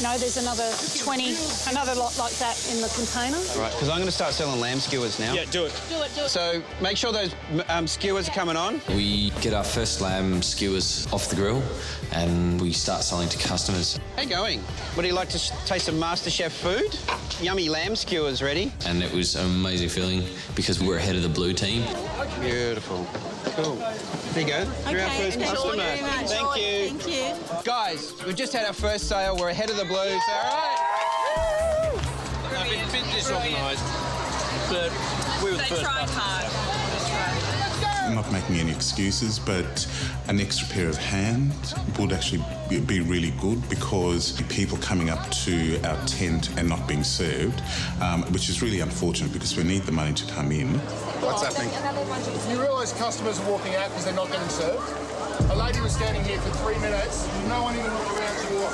No, there's another 20, another lot like that in the container. All right, because I'm going to start selling lamb skewers now. Yeah, do it. Do it, do it. So make sure those skewers are coming on. We get our first lamb skewers off the grill and we start selling to customers. How you going? Would you like to taste some MasterChef food? Yummy lamb skewers ready. And it was an amazing feeling because we're ahead of the blue team. Beautiful. Cool. There you go. You're our first customer. Thank you. Thank you. Guys, we've just had our first sale. We're ahead of the blues. All right. I've been a bit disorganised, but we were the first tried hard. I'm not making any excuses, but an extra pair of hands would actually be really good because people coming up to our tent and not being served, which is really unfortunate because we need the money to come in. What's happening? You realise customers are walking out because they're not getting served? A lady was standing here for 3 minutes. No one even looked around to walk.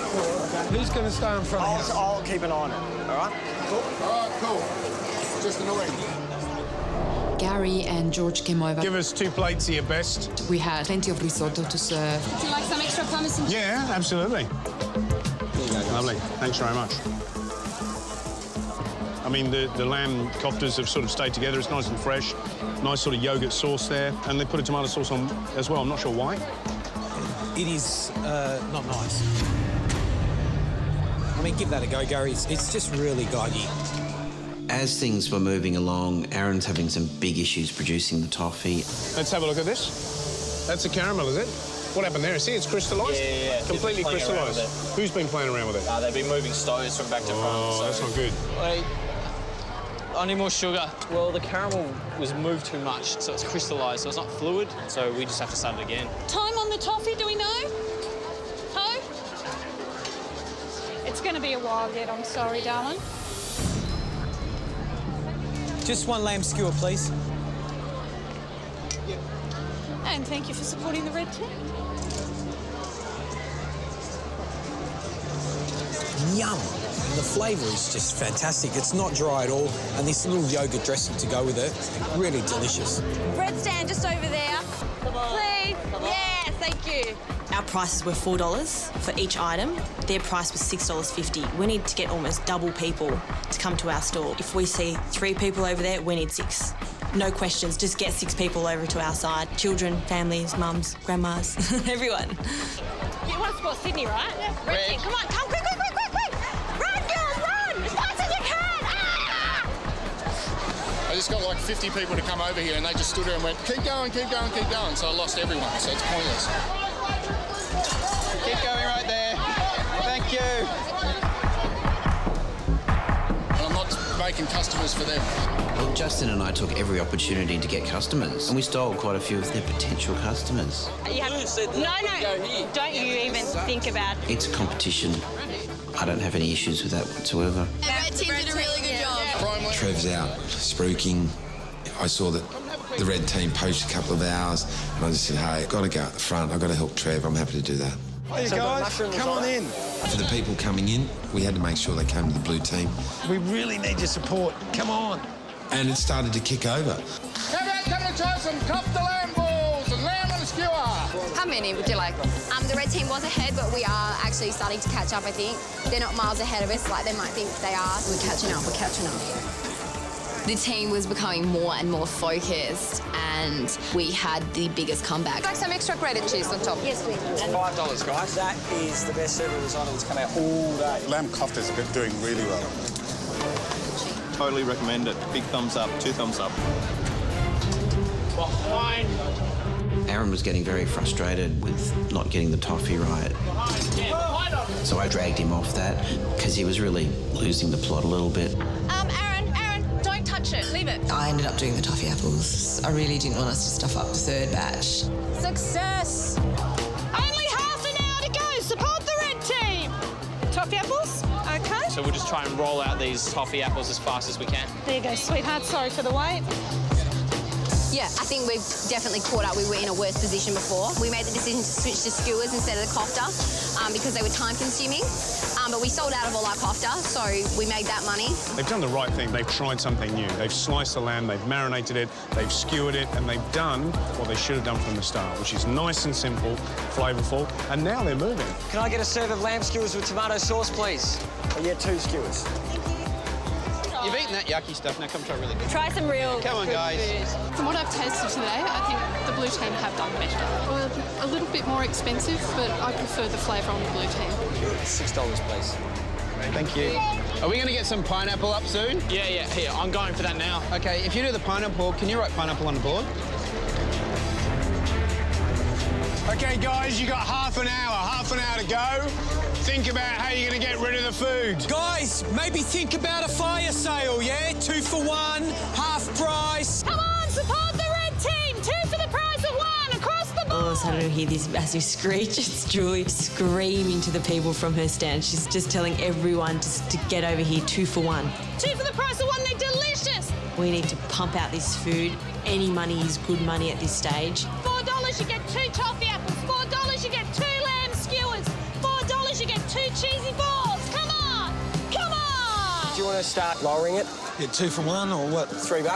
Who's going to stay in front of us? I'll keep an eye on it, all right? Cool. All right, cool. Just annoying. Gary and George came over. Give us 2 plates of your best. We had plenty of risotto to serve. Would you like some extra hummus and Yeah, absolutely. Lovely. Thanks very much. I mean, the lamb kofters have sort of stayed together. It's nice and fresh. Nice sort of yogurt sauce there. And they put a tomato sauce on as well. I'm not sure why. It is not nice. I mean, give that a go, Gary. It's just really goggy. As things were moving along, Aaron's having some big issues producing the toffee. Let's have a look at this. That's a caramel, is it? What happened there? See, it's crystallised? Yeah. Completely crystallised. Who's been playing around with it? They've been moving stoves from back to front. Oh, so that's not good. I need more sugar. Well, the caramel was moved too much, so it's crystallised, so it's not fluid, so we just have to start it again. time on the toffee, do we know? Ho? It's going to be a while yet, I'm sorry, darling. Just 1 lamb skewer, please. And thank you for supporting the red team. Yum. And the flavour is just fantastic. It's not dry at all. And this little yogurt dressing to go with it, really delicious. Bread stand just over there. Please. Yeah, thank you. Our prices were $4 for each item. Their price was $6.50. We need to get almost double people to come to our store. If we see 3 people over there, we need 6. No questions, just get 6 people over to our side. Children, families, mums, grandmas, everyone. You want to support Sydney, right? Yeah. Red team, come on, come quick, quick, quick, quick, quick! Run, girls, run! As fast as you can! Ah! I just got like 50 people to come over here and they just stood there and went, keep going, keep going, keep going. So I lost everyone, so it's pointless. Keep going right there. Thank you. And I'm not making customers for them. Well, Justin and I took every opportunity to get customers, and we stole quite a few of their potential customers. You have... No, don't you even think about it. It's a competition. I don't have any issues with that whatsoever. The red team did a really good job. Trev's out spruiking. I saw that the red team poached a couple of hours, and I just said, hey, I've got to go out the front. I've got to help Trev. I'm happy to do that. Hey, guys, come on in. For the people coming in, we had to make sure they came to the blue team. We really need your support. Come on. And it started to kick over. Come and try some cup the lamb balls and lamb on a skewer. How many would you like? The red team was ahead, but we are actually starting to catch up, I think. They're not miles ahead of us like they might think they are. We're catching up. The team was becoming more and more focused, and we had the biggest comeback. Like some extra grated cheese on top. Yes, please. $5, guys. That is the best ever risotto that's come out all day. Lamb koftas have been doing really well. Totally recommend it. Big thumbs up, 2 thumbs up. Aaron was getting very frustrated with not getting the toffee right. So I dragged him off that because he was really losing the plot a little bit. Aaron, don't touch it. Leave it. I ended up doing the toffee apples. I really didn't want us to stuff up the 3rd batch. Success. Only half an hour to go. Support the red team. Toffee apples? OK. So we'll just try and roll out these toffee apples as fast as we can. There you go, sweetheart. Sorry for the wait. Yeah, I think we've definitely caught up. We were in a worse position before. We made the decision to switch to skewers instead of the kofta. because they were time-consuming. But we sold out of all our kofta, so we made that money. They've done the right thing. They've tried something new. They've sliced the lamb, they've marinated it, they've skewered it, and they've done what they should have done from the start, which is nice and simple, flavourful, and now they're moving. Can I get a serve of lamb skewers with tomato sauce, please? I'll get 2 skewers. You've eaten that yucky stuff, now come try really good. Try some real Come on, good guys. food. From what I've tasted today, I think the blue team have done better. Well, a little bit more expensive, but I prefer the flavour on the blue team. $6, please. Thank you. Are we going to get some pineapple up soon? Yeah, here, I'm going for that now. OK, if you do the pineapple, can you write pineapple on the board? OK, guys, you got half an hour to go. Think about how you're going to get rid of the food. Guys, maybe think about a fire sale, yeah? 2 for 1, half price. Come on, support the red team. 2 for the price of 1 across the board. All of a sudden, I hear this massive screech. It's Julie screaming to the people from her stand. She's just telling everyone just to get over here, 2 for 1. 2 for the price of 1, they're delicious. We need to pump out this food. Any money is good money at this stage. $4, you get 2 toffee apples. $4, you get 2 lamb skewers. $4, you get 2 cheesy balls. Come on! Come on! Do you want to start lowering it? Yeah, 2 for 1 or what? $3.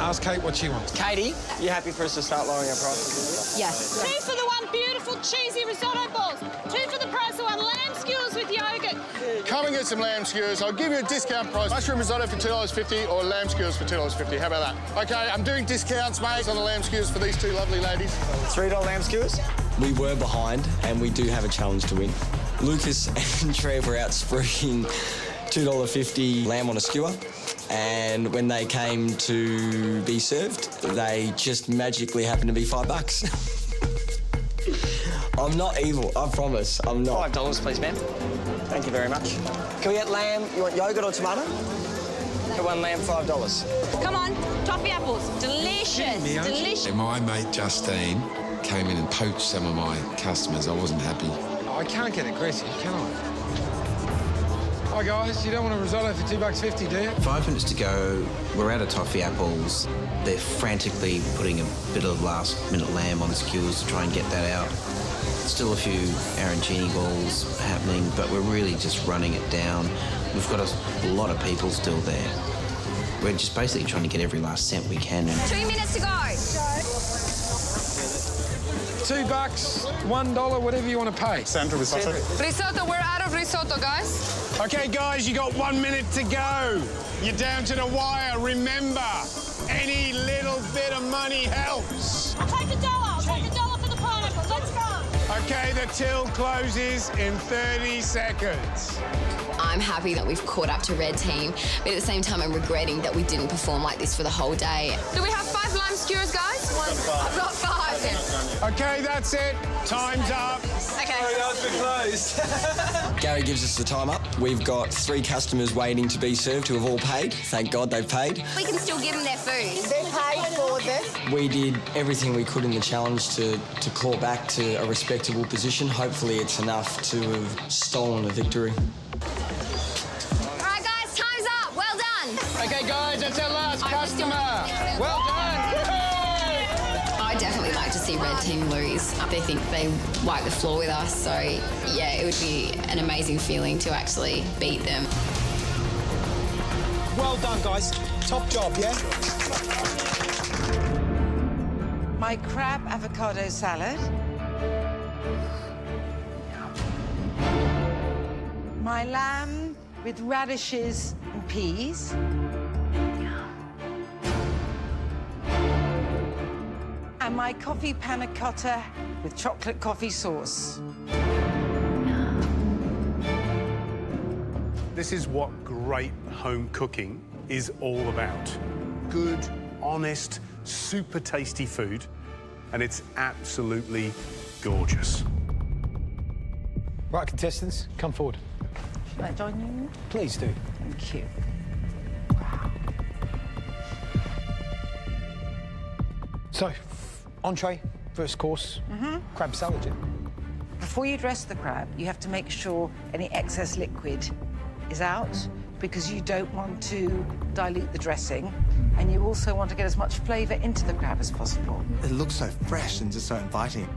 Ask Kate what she wants. Katie, you happy for us to start lowering our prices? Yes. 2 for the 1 beautiful cheesy risotto balls. 2 for the price of 1 lamb skewers with yogurt. Come and get some lamb skewers. I'll give you a discount price. Mushroom risotto for $2.50 or lamb skewers for $2.50. How about that? OK, I'm doing discounts, mate, on the lamb skewers for these 2 lovely ladies. $3 lamb skewers? We were behind, and we do have a challenge to win. Lucas and Trev were out spruiking $2.50 lamb on a skewer, and when they came to be served, they just magically happened to be $5. I'm not evil, I promise, I'm not. $5, please, ma'am. Thank you very much. Can we get lamb? You want yogurt or tomato? For 1 lamb, $5. Come on, toffee apples. Delicious, delicious. My mate Justine came in and poached some of my customers. I wasn't happy. I can't get aggressive, can I? Hi, guys. You don't want a risotto for $2.50, do you? 5 minutes to go. We're out of toffee apples. They're frantically putting a bit of last-minute lamb on the skewers to try and get that out. Still a few arancini balls happening, but we're really just running it down. We've got a lot of people still there. We're just basically trying to get every last cent we can. 2 minutes to go. $2, $1, whatever you want to pay. Sandra risotto. Risotto, we're out of risotto, guys. OK, guys, you got 1 minute to go. You're down to the wire. Remember, any little bit of money helps. I'll take $1. I'll take $1 for the pineapple. Let's go. OK, the till closes in 30 seconds. I'm happy that we've caught up to red team, but at the same time, I'm regretting that we didn't perform like this for the whole day. Do we have 5 lamb skewers, guys? I've got 5. OK, that's it. Time's up. Okay. Gary gives us the time up. We've got 3 customers waiting to be served who have all paid. Thank God they've paid. We can still give them their food. They paid for this. We did everything we could in the challenge to claw back to a respectable position. Hopefully it's enough to have stolen a victory. All right, guys, time's up. Well done. OK, guys, that's our last customer. Well done. I definitely like to see red team lose. They think they wipe the floor with us, so yeah, it would be an amazing feeling to actually beat them. Well done, guys. Top job, yeah? My crab avocado salad. My lamb with radishes and peas. And my coffee panna cotta with chocolate coffee sauce. This is what great home cooking is all about. Good, honest, super tasty food, and it's absolutely gorgeous. Right, contestants, come forward. Should I join you? Please do. Thank you. So, entree, first course, crab salad, yeah? Before you dress the crab, you have to make sure any excess liquid is out because you don't want to dilute the dressing, and you also want to get as much flavour into the crab as possible. It looks so fresh and just so inviting.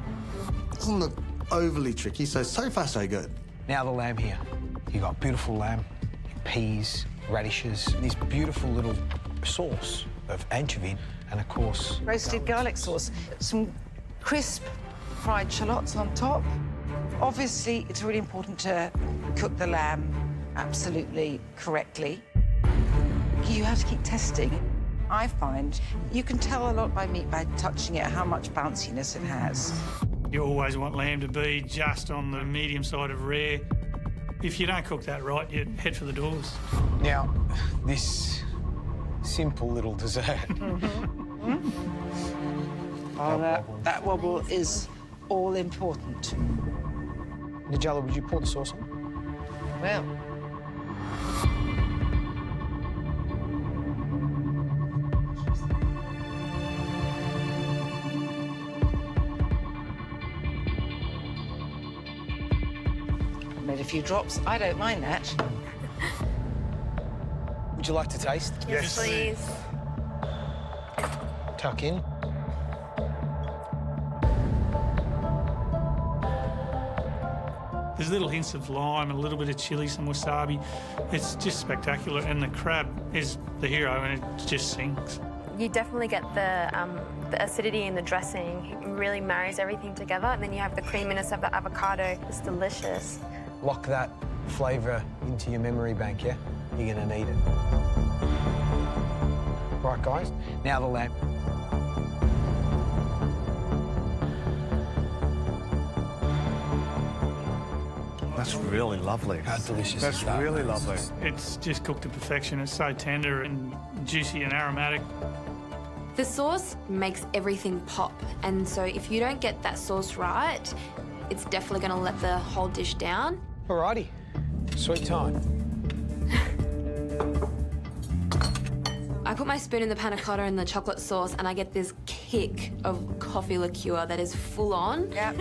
Doesn't look overly tricky, so far so good. Now the lamb here. You got beautiful lamb, peas, radishes, this beautiful little sauce of anchovy, and of course... Roasted garlic sauce, some crisp fried shallots on top. Obviously, it's really important to cook the lamb absolutely correctly. You have to keep testing. I find you can tell a lot by meat by touching it, how much bounciness it has. You always want lamb to be just on the medium side of rare. If you don't cook that right, you head for the doors. Now, this simple little dessert. Oh, that wobble is all important. Nigella, would you pour the sauce on? Well. Made a few drops. I don't mind that. Would you like to taste? Yes, please. Tuck in. There's little hints of lime, a little bit of chilli, some wasabi. It's just spectacular, and the crab is the hero, and it just sings. You definitely get the acidity in the dressing. It really marries everything together, and then you have the creaminess of the avocado. It's delicious. Lock that flavour into your memory bank, yeah? You're going to need it. Right, guys, now the lamb. That's really lovely. How delicious That's is that? really lovely. It's just cooked to perfection. It's so tender and juicy and aromatic. The sauce makes everything pop, and so if you don't get that sauce right, it's definitely going to let the whole dish down. Alrighty, sweet time. I put my spoon in the panna cotta and the chocolate sauce, and I get this kick of coffee liqueur that is full on. Yep.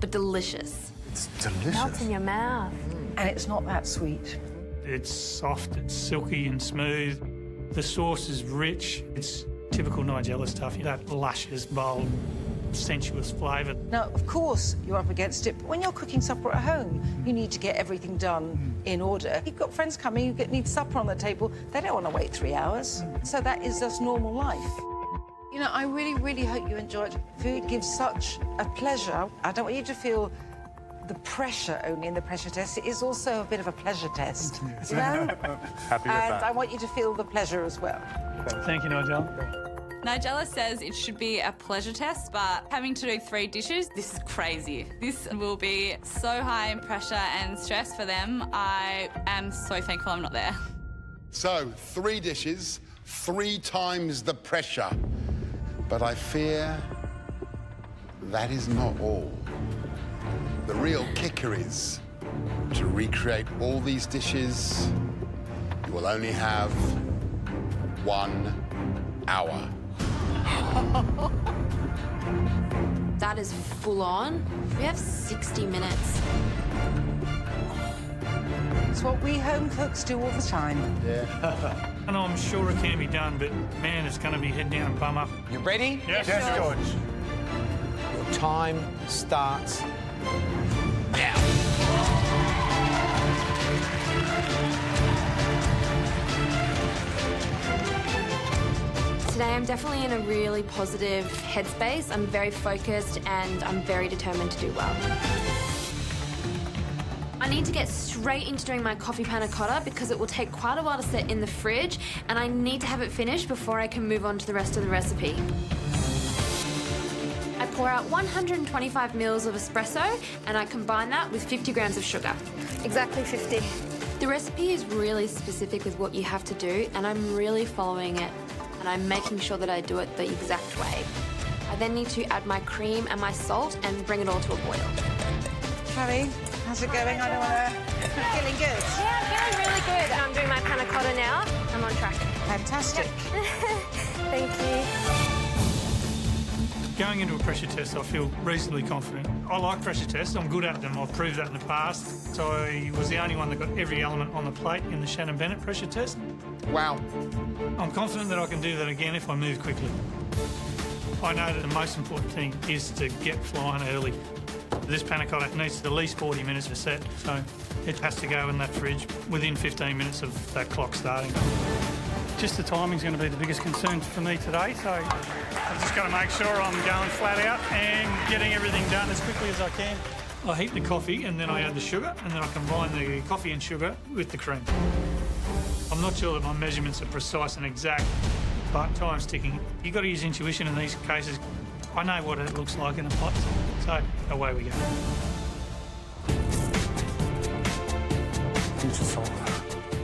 But delicious. It's delicious. Melts in your mouth. And it's not that sweet. It's soft, it's silky and smooth. The sauce is rich. It's typical Nigella stuff, that luscious, bold, sensuous flavour. Now, of course, you're up against it, but when you're cooking supper at home, you need to get everything done in order. You've got friends coming who need supper on the table. They don't want to wait 3 hours. So that is just normal life. You know, I really, really hope you enjoyed. Food gives such a pleasure. I don't want you to feel the pressure only in the pressure test. It is also a bit of a pleasure test, you know? Happy with and that. I want you to feel the pleasure as well. Thank you, Nigella. Nigella says it should be a pleasure test, but having to do 3 dishes, this is crazy. This will be so high in pressure and stress for them. I am so thankful I'm not there. So, 3 dishes, 3 times the pressure. But I fear that is not all. The real kicker is to recreate all these dishes, you will only have 1 hour. That is full on. We have 60 minutes. It's what we home cooks do all the time. Yeah. And I'm sure it can be done, but man, it's going to be head down and bum up. You ready? Yes, George. Your time starts now. Today I'm definitely in a really positive headspace. I'm very focused and I'm very determined to do well. I need to get straight into doing my coffee panna cotta because it will take quite a while to set in the fridge, and I need to have it finished before I can move on to the rest of the recipe. I pour out 125 mils of espresso and I combine that with 50 grams of sugar. Exactly 50. The recipe is really specific with what you have to do, and I'm really following it, and I'm making sure that I do it the exact way. I then need to add my cream and my salt and bring it all to a boil. Harry, how's it going? I don't want to... You're feeling good? Yeah, I'm feeling really good. I'm doing my panna cotta now. I'm on track. Fantastic. Thank you. Going into a pressure test, I feel reasonably confident. I like pressure tests. I'm good at them. I've proved that in the past. So I was the only one that got every element on the plate in the Shannon Bennett pressure test. Wow. I'm confident that I can do that again if I move quickly. I know that the most important thing is to get flying early. This panna cotta needs at least 40 minutes to set, so it has to go in that fridge within 15 minutes of that clock starting. Just the timing's going to be the biggest concern for me today, so I've just got to make sure I'm going flat out and getting everything done as quickly as I can. I heat the coffee and then I add the sugar, and then I combine the coffee and sugar with the cream. I'm not sure that my measurements are precise and exact, but time's ticking. You've got to use intuition in these cases. I know what it looks like in a pot, so away we go. Beautiful.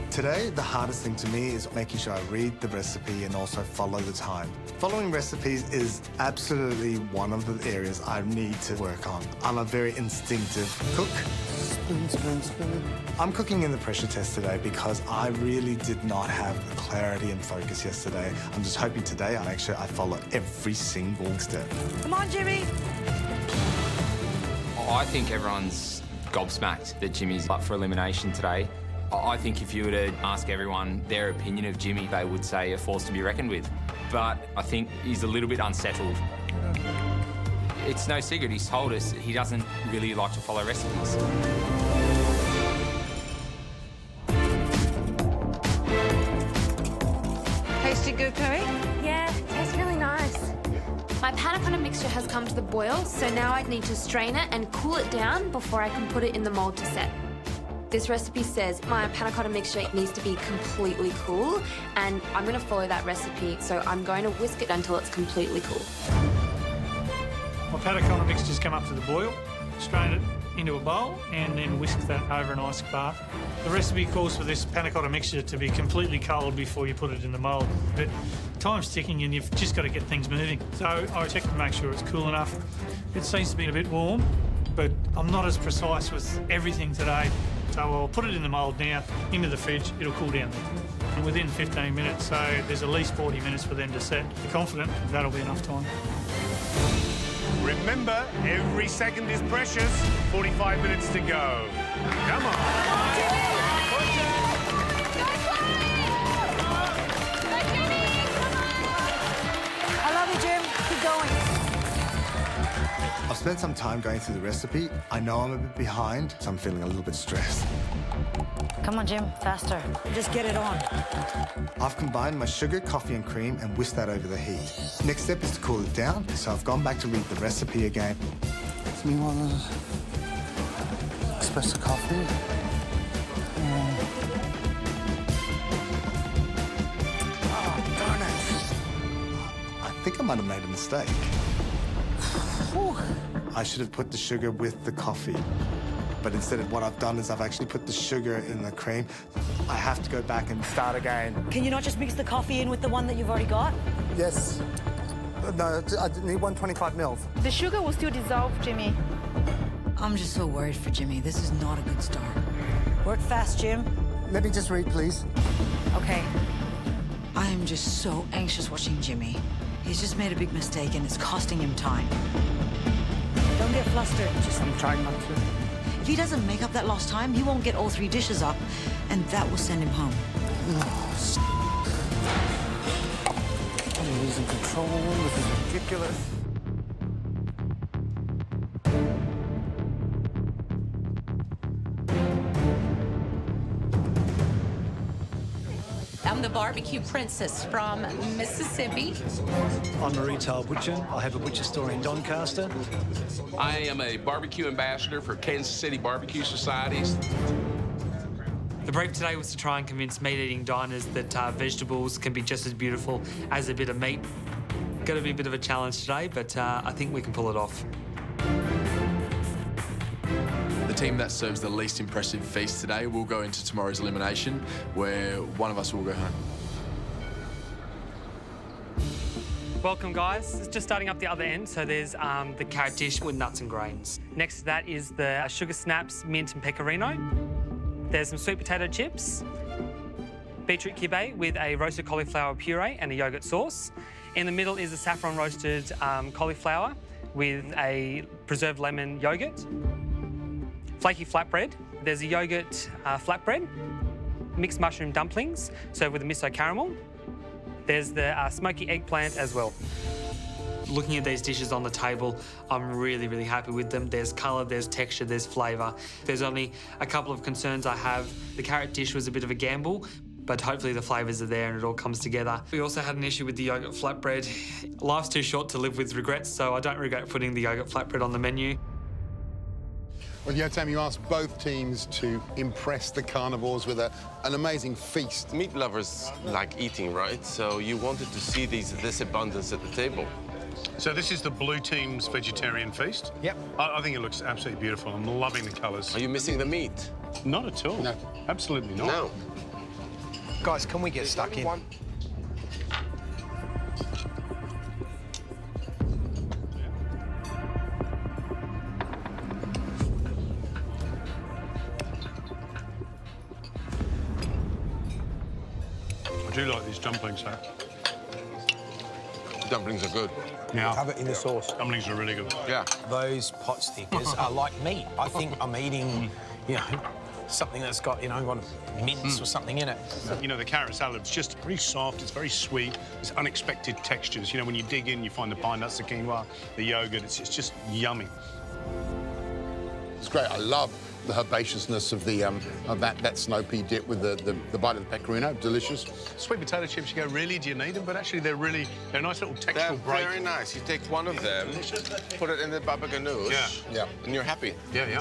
Today, the hardest thing to me is making sure I read the recipe and also follow the time. Following recipes is absolutely one of the areas I need to work on. I'm a very instinctive cook. Spoon, spoon, spoon. I'm cooking in the pressure test today because I really did not have the clarity and focus yesterday. I'm just hoping today I make sure I follow every single step. Come on, Jimmy. I think everyone's gobsmacked that Jimmy's up for elimination today. I think if you were to ask everyone their opinion of Jimmy, they would say a force to be reckoned with. But I think he's a little bit unsettled. It's no secret, he's told us he doesn't really like to follow recipes. Tasting good, Chloe? Yeah, tastes really nice. My panna cotta mixture has come to the boil, so now I need to strain it and cool it down before I can put it in the mould to set. This recipe says my panna cotta mixture needs to be completely cool, and I'm going to follow that recipe, so I'm going to whisk it until it's completely cool. My panna cotta mixture's come up to the boil, strain it into a bowl, and then whisk that over an ice bath. The recipe calls for this panna cotta mixture to be completely cold before you put it in the mould, but time's ticking and you've just got to get things moving. So I check to make sure it's cool enough. It seems to be a bit warm, but I'm not as precise with everything today. So I'll put it in the mould now, into the fridge, it'll cool down there. And within 15 minutes, so there's at least 40 minutes for them to set. You're confident that'll be enough time. Remember, every second is precious. 45 minutes to go. Come on. I love you, Jim. Keep going. I've spent some time going through the recipe. I know I'm a bit behind, so I'm feeling a little bit stressed. Come on, Jim, faster. Just get it on. I've combined my sugar, coffee and cream and whisked that over the heat. Next step is to cool it down, so I've gone back to read the recipe again. Give me one espresso coffee. Oh, darn it. I think I might have made a mistake. I should have put the sugar with the coffee. But instead of what I've done is I've actually put the sugar in the cream. I have to go back and start again. Can you not just mix the coffee in with the one that you've already got? Yes. No, I need 125 mils. The sugar will still dissolve, Jimmy. I'm just so worried for Jimmy. This is not a good start. Work fast, Jim. Let me just read, please. Okay. I am just so anxious watching Jimmy. He's just made a big mistake and it's costing him time. Don't get flustered. I'm trying not to. If he doesn't make up that lost time, he won't get all 3 dishes up, and that will send him home. I'm losing control. This is ridiculous. I'm the barbecue princess from Mississippi. I'm a retail butcher. I have a butcher store in Doncaster. I am a barbecue ambassador for Kansas City Barbecue Societies. The brief today was to try and convince meat-eating diners that vegetables can be just as beautiful as a bit of meat. Going to be a bit of a challenge today, but I think we can pull it off. The team that serves the least impressive feast today will go into tomorrow's elimination, where one of us will go home. Welcome, guys. It's just starting up the other end, so there's the carrot dish with nuts and grains. Next to that is the sugar snaps, mint and pecorino. There's some sweet potato chips, beetroot quibe with a roasted cauliflower puree and a yoghurt sauce. In the middle is a saffron roasted cauliflower with a preserved lemon yoghurt. Flaky flatbread. There's a yoghurt flatbread. Mixed mushroom dumplings, served with a miso caramel. There's the smoky eggplant as well. Looking at these dishes on the table, I'm really, really happy with them. There's colour, there's texture, there's flavour. There's only a couple of concerns I have. The carrot dish was a bit of a gamble, but hopefully the flavours are there and it all comes together. We also had an issue with the yoghurt flatbread. Life's too short to live with regrets, so I don't regret putting the yoghurt flatbread on the menu. Well, Yotam, you asked both teams to impress the carnivores with an amazing feast. Meat lovers like eating, right? So you wanted to see this abundance at the table. So this is the blue team's vegetarian feast? Yep. I think it looks absolutely beautiful. I'm loving the colours. Are you missing the meat? Not at all. No. Absolutely not. No. Guys, can we get stuck in? I do like these dumplings, though. Dumplings are good. Yeah. Have it in the sauce. Dumplings are really good. Yeah. Those pot stickers are like meat. I think I'm eating, you know, something that's got, you know, got mince or something in it. You know, the carrot salad's just very soft, it's very sweet, it's unexpected textures. You know, when you dig in, you find the pine nuts, the quinoa, the yogurt, it's just yummy. It's great. I love the herbaceousness of the of that snow pea dip with the bite of the pecorino. Delicious. Sweet potato chips, you go, really, do you need them? But actually, they're a nice little textural break. Very nice. You take one of them, put it in the baba ganoush, and you're happy. Yeah, yeah.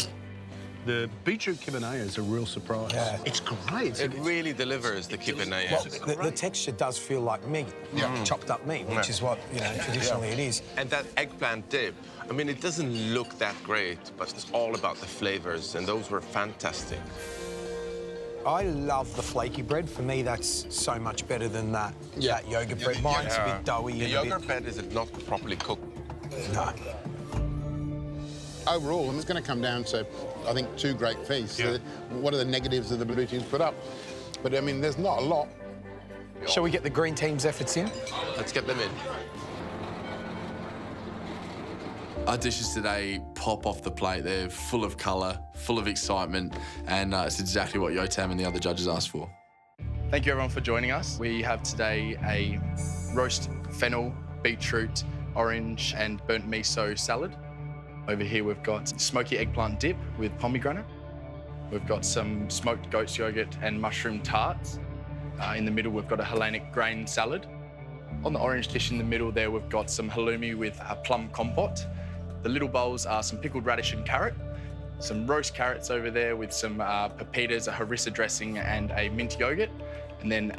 The beetroot kibbenaya is a real surprise. Yeah. It's great. It really delivers the kibbenaya. Well, the texture does feel like meat, chopped up meat, which is what, you know, traditionally it is. And that eggplant dip, I mean, it doesn't look that great, but it's all about the flavors, and those were fantastic. I love the flaky bread. For me, that's so much better than that yogurt bread. Mine's a bit doughy. The yogurt bread is not properly cooked. No. Overall, and it's going to come down to, I think, two great feasts. Yeah. What are the negatives that the blue teams put up? But, I mean, there's not a lot. Shall we get the green team's efforts in? Let's get them in. Our dishes today pop off the plate. They're full of colour, full of excitement, and it's exactly what Yotam and the other judges asked for. Thank you, everyone, for joining us. We have today a roast fennel, beetroot, orange, and burnt miso salad. Over here, we've got smoky eggplant dip with pomegranate. We've got some smoked goat's yogurt and mushroom tarts. In the middle, we've got a Hellenic grain salad. On the orange dish in the middle there, we've got some halloumi with a plum compote. The little bowls are some pickled radish and carrot, some roast carrots over there with some pepitas, a harissa dressing, and a mint yogurt. And then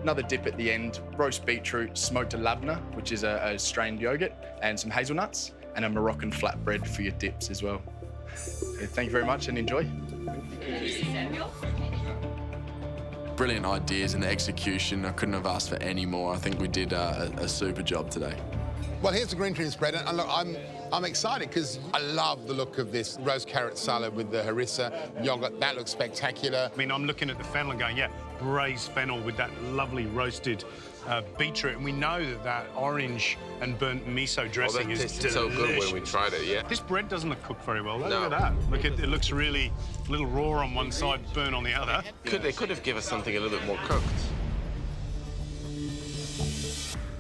another dip at the end, roast beetroot, smoked labna, which is a strained yogurt, and some hazelnuts, and a Moroccan flatbread for your dips as well. So thank you very much and enjoy. Brilliant ideas and the execution. I couldn't have asked for any more. I think we did a super job today. Well, here's the green team spread, and look, I'm excited because I love the look of this roast carrot salad with the harissa yogurt. That looks spectacular. I mean, I'm looking at the fennel and going, yeah, braised fennel with that lovely roasted beetroot, and we know that orange and burnt miso dressing is delicious. So good when we tried it, yeah. This bread doesn't look cooked very well. No. Look at that. Look, it looks really a little raw on one side, burnt on the other. They could have given us something a little bit more cooked.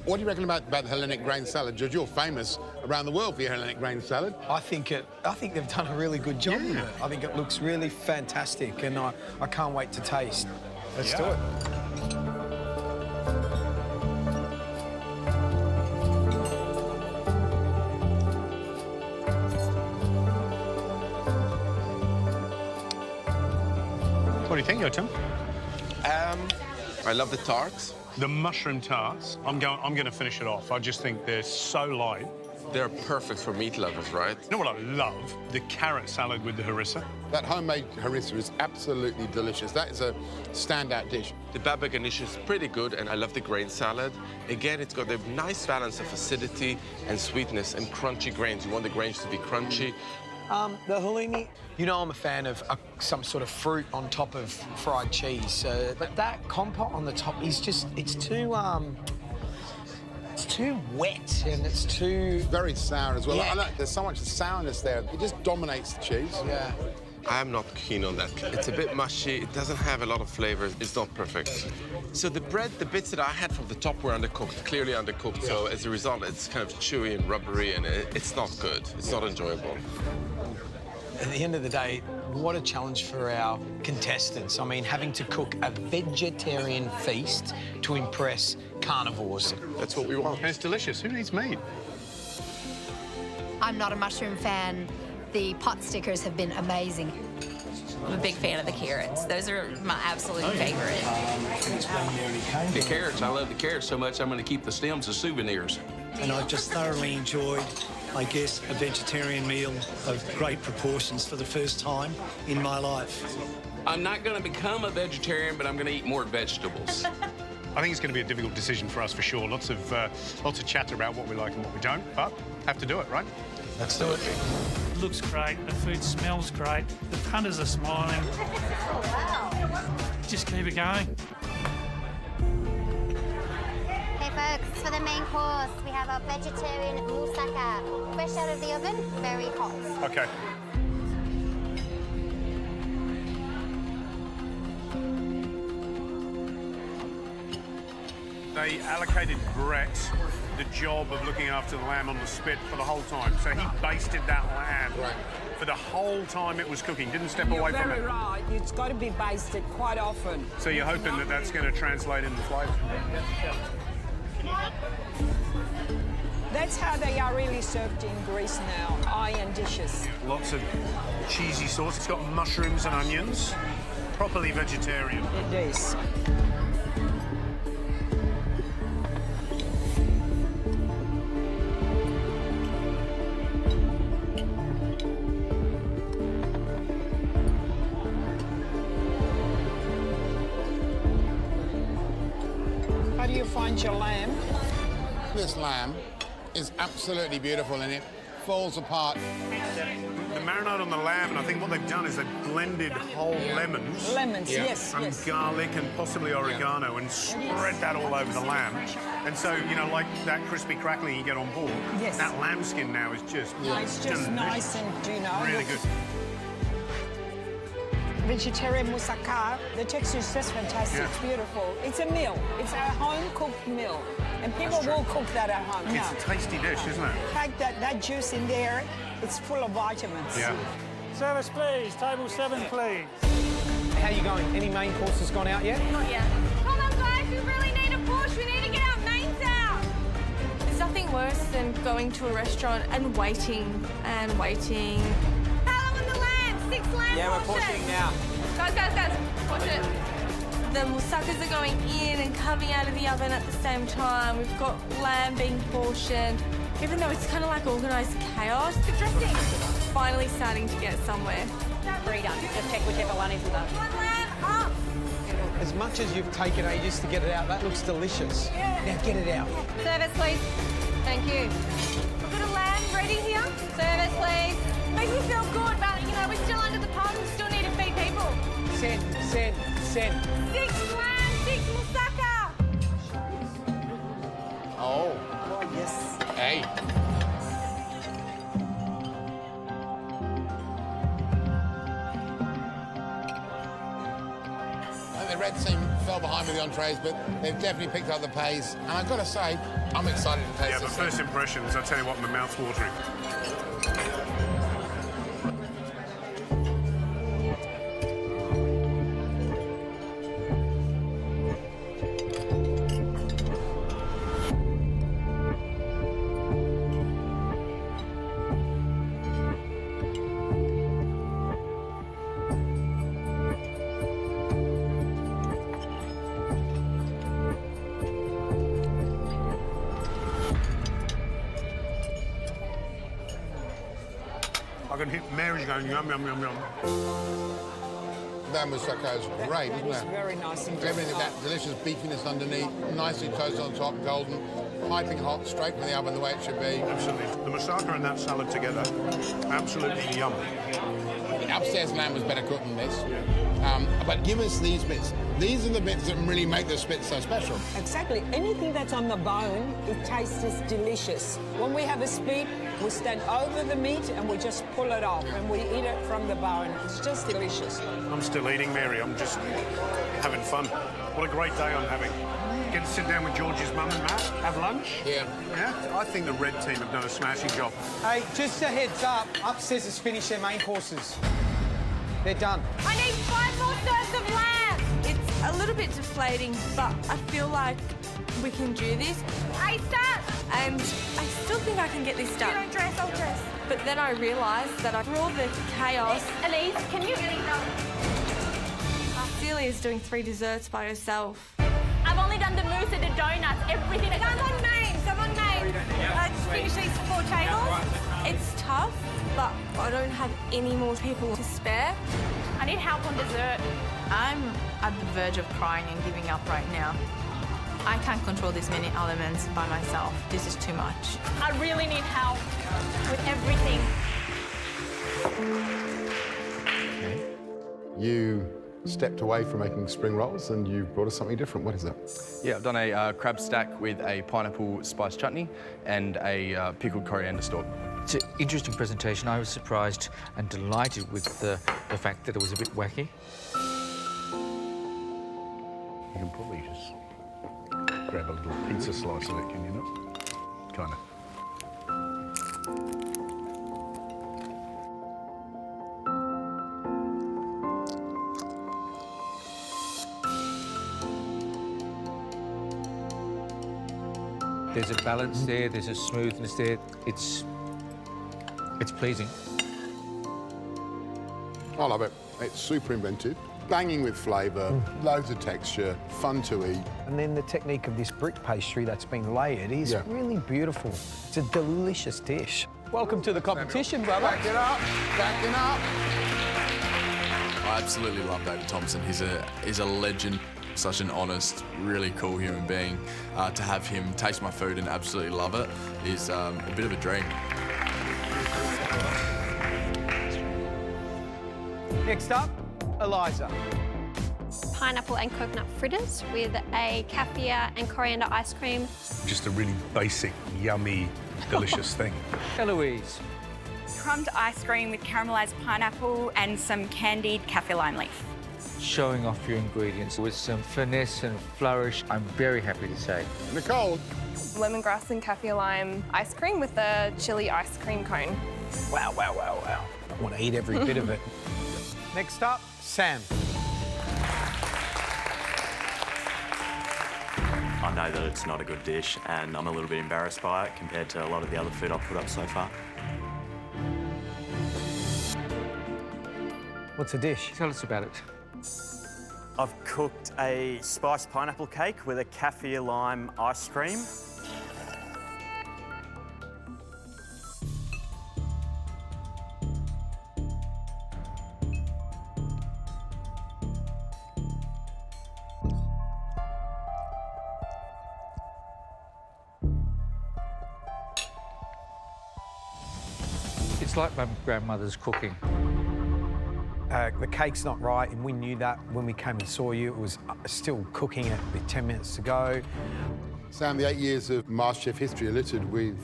What do you reckon about the Hellenic grain salad? Judge, you're famous around the world for your Hellenic grain salad. I think they've done a really good job with it. I think it looks really fantastic, and I can't wait to taste. Let's do it. What do you think, Yotam? I love the tarts. The mushroom tarts, I'm going to finish it off. I just think they're so light. They're perfect for meat lovers, right? You know what I love? The carrot salad with the harissa. That homemade harissa is absolutely delicious. That is a standout dish. The baba ganoush is pretty good, and I love the grain salad. Again, it's got a nice balance of acidity and sweetness and crunchy grains. You want the grains to be crunchy. The halloumi, you know I'm a fan of some sort of fruit on top of fried cheese, but that compote on the top is just, it's too wet and it's too... Very sour as well. Yeah. I know, there's so much sourness there. It just dominates the cheese. Yeah. I'm not keen on that. It's a bit mushy. It doesn't have a lot of flavor. It's not perfect. So the bread, the bits that I had from the top were undercooked, clearly undercooked. So as a result, it's kind of chewy and rubbery, and it's not good. It's not enjoyable. At the end of the day, what a challenge for our contestants. I mean, having to cook a vegetarian feast to impress carnivores. That's what we want. And it's delicious. Who needs meat? I'm not a mushroom fan. The pot stickers have been amazing. I'm a big fan of the carrots. Those are my absolute favorite. The carrots, I love the carrots so much, I'm going to keep the stems as souvenirs. And I just thoroughly enjoyed, I guess, a vegetarian meal of great proportions for the first time in my life. I'm not going to become a vegetarian, but I'm going to eat more vegetables. I think it's going to be a difficult decision for us, for sure. Lots of chatter about what we like and what we don't, but have to do it, right? Let's do it. It looks great, the food smells great, the punters are smiling. Just keep it going. Hey folks, for the main course, we have our vegetarian moussaka. Fresh out of the oven, very hot. Okay. They allocated Brett the job of looking after the lamb on the spit for the whole time. So he basted that lamb for the whole time it was cooking, didn't step away from it. You're very right. It's got to be basted quite often. So you're hoping that that's going to translate into flavour? That's how they are really served in Greece now, iron dishes. Lots of cheesy sauce. It's got mushrooms and onions. Properly vegetarian. It is. How do you find your lamb? This lamb is absolutely beautiful and it falls apart. The marinade on the lamb, and I think what they've done is they've blended whole lemons. Lemons, yes, and yes. garlic and possibly oregano and spread that all over the lamb. And so, you know, like that crispy crackling you get on board, Yes. that lambskin now is just It's just delicious. nice and, you know... Really good. Vegetarian moussaka, the texture is just fantastic. Yeah. It's beautiful. It's a meal. It's a home-cooked meal. And people will cook that at home. It's a tasty dish, isn't it? Pack that juice in there. It's full of vitamins. Yeah. Service, please. Table 7, please. How you going? Any main courses gone out yet? Not yet. Come on, guys, we really need a push. We need to get our mains out. There's nothing worse than going to a restaurant and waiting and waiting. How long on the lamb? 6 lamb Yeah, we're portions. pushing now. Guys, push it. The moussakas are going in and coming out of the oven at the same time. We've got lamb being portioned. Even though it's kind of like organised chaos, the dressing finally starting to get somewhere. 3 done. Just check whichever one isn't done. One lamb up. As much as you've taken ages to get it out, that looks delicious. Now get it out. Service, please. Thank you. We've got a lamb ready here. Service, please. Makes me feel good, but, you know, we're still under the pump. We still need to feed people. Send. 6 lamb, 6 moussaka. Oh. Yes. Hey. The red team fell behind with the entrees, but they've definitely picked up the pace. And I've got to say, I'm excited to taste Yeah, but this. first impressions, I'll tell you what, my mouth's watering. I can hear Mary going, yum, yum, yum, yum. That moussaka is great, isn't It's it? very nice and Everything, that delicious beefiness underneath, nicely toasted on top, golden, piping hot, straight from the oven the way it should be. Absolutely. The moussaka and that salad together, absolutely yum. upstairs lamb was better cooked than this. But give us these bits. These are the bits that really make the spit so special. Exactly. Anything that's on the bone, it tastes delicious. When we have a spit, we stand over the meat and we just pull it off and we eat it from the bone. It's just delicious. I'm still eating, Mary. I'm just having fun. What a great day I'm having. Get to sit down with George's mum and Matt, have lunch. Yeah. Yeah? I think the red team have done a smashing job. Hey, just a heads up, Upstairs has finished their main courses. They're done. I need 5 more serves of lamb. It's a little bit deflating, but I feel like we can do this. Hey, start. And I still think I can get this done. You don't dress, I'll dress. But then I realised that for all the chaos... Elise, can you... Celia's doing 3 desserts by herself. I've only done the mousse and the donuts, everything. I'm on names, I just finished these 4 tables. It's tough, but I don't have any more people to spare. I need help on dessert. I'm at the verge of crying and giving up right now. I can't control this many elements by myself. This is too much. I really need help with everything. You stepped away from making spring rolls and you brought us something different. What is that? Yeah, I've done a crab stack with a pineapple spice chutney and a pickled coriander stalk. It's an interesting presentation. I was surprised and delighted with the fact that it was a bit wacky. You can probably just grab a little pizza slice of it, can you not? Kind of. There's a balance there, there's a smoothness there. It's pleasing. I love it. It's super inventive, banging with flavour, loads of texture, fun to eat. And then the technique of this brick pastry that's been layered is really beautiful. It's a delicious dish. Welcome to the competition, brother. Back it up, back it up. I absolutely love David Thompson. He's a legend. Such an honest, really cool human being. To have him taste my food and absolutely love it is a bit of a dream. Next up, Eliza. Pineapple and coconut fritters with a kaffir and coriander ice cream. Just a really basic, yummy, delicious thing. Eloise. Crumbed ice cream with caramelised pineapple and some candied kaffir lime leaf. Showing off your ingredients with some finesse and flourish, I'm very happy to say. Nicole. Lemongrass and kaffir lime ice cream with a chili ice cream cone. Wow, wow, wow, wow. I want to eat every bit of it. Next up, Sam. I know that it's not a good dish and I'm a little bit embarrassed by it compared to a lot of the other food I've put up so far. What's the dish? Tell us about it. I've cooked a spiced pineapple cake with a kaffir lime ice cream. It's like my grandmother's cooking. The cake's not right, and we knew that when we came and saw you. It was still cooking it with 10 minutes to go. Sam, the 8 years of MasterChef history are littered with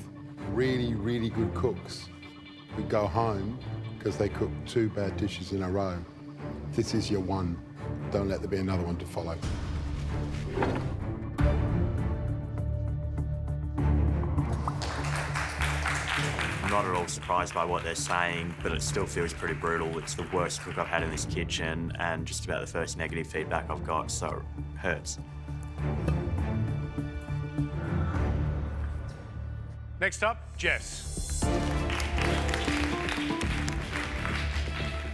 really, really good cooks who go home because they cook 2 bad dishes in a row. This is your one. Don't let there be another one to follow. I'm not at all surprised by what they're saying, but it still feels pretty brutal. It's the worst cook I've had in this kitchen and just about the first negative feedback I've got, so it hurts. Next up, Jess.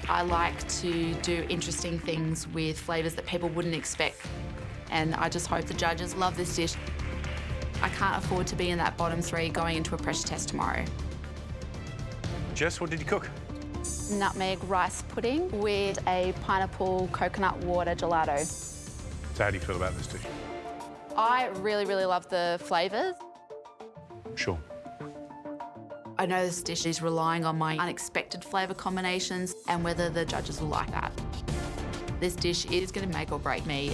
I like to do interesting things with flavours that people wouldn't expect, and I just hope the judges love this dish. I can't afford to be in that bottom 3 going into a pressure test tomorrow. Jess, what did you cook? Nutmeg rice pudding with a pineapple coconut water gelato. So how do you feel about this dish? I really, really love the flavours. Sure. I know this dish is relying on my unexpected flavour combinations and whether the judges will like that. This dish is going to make or break me.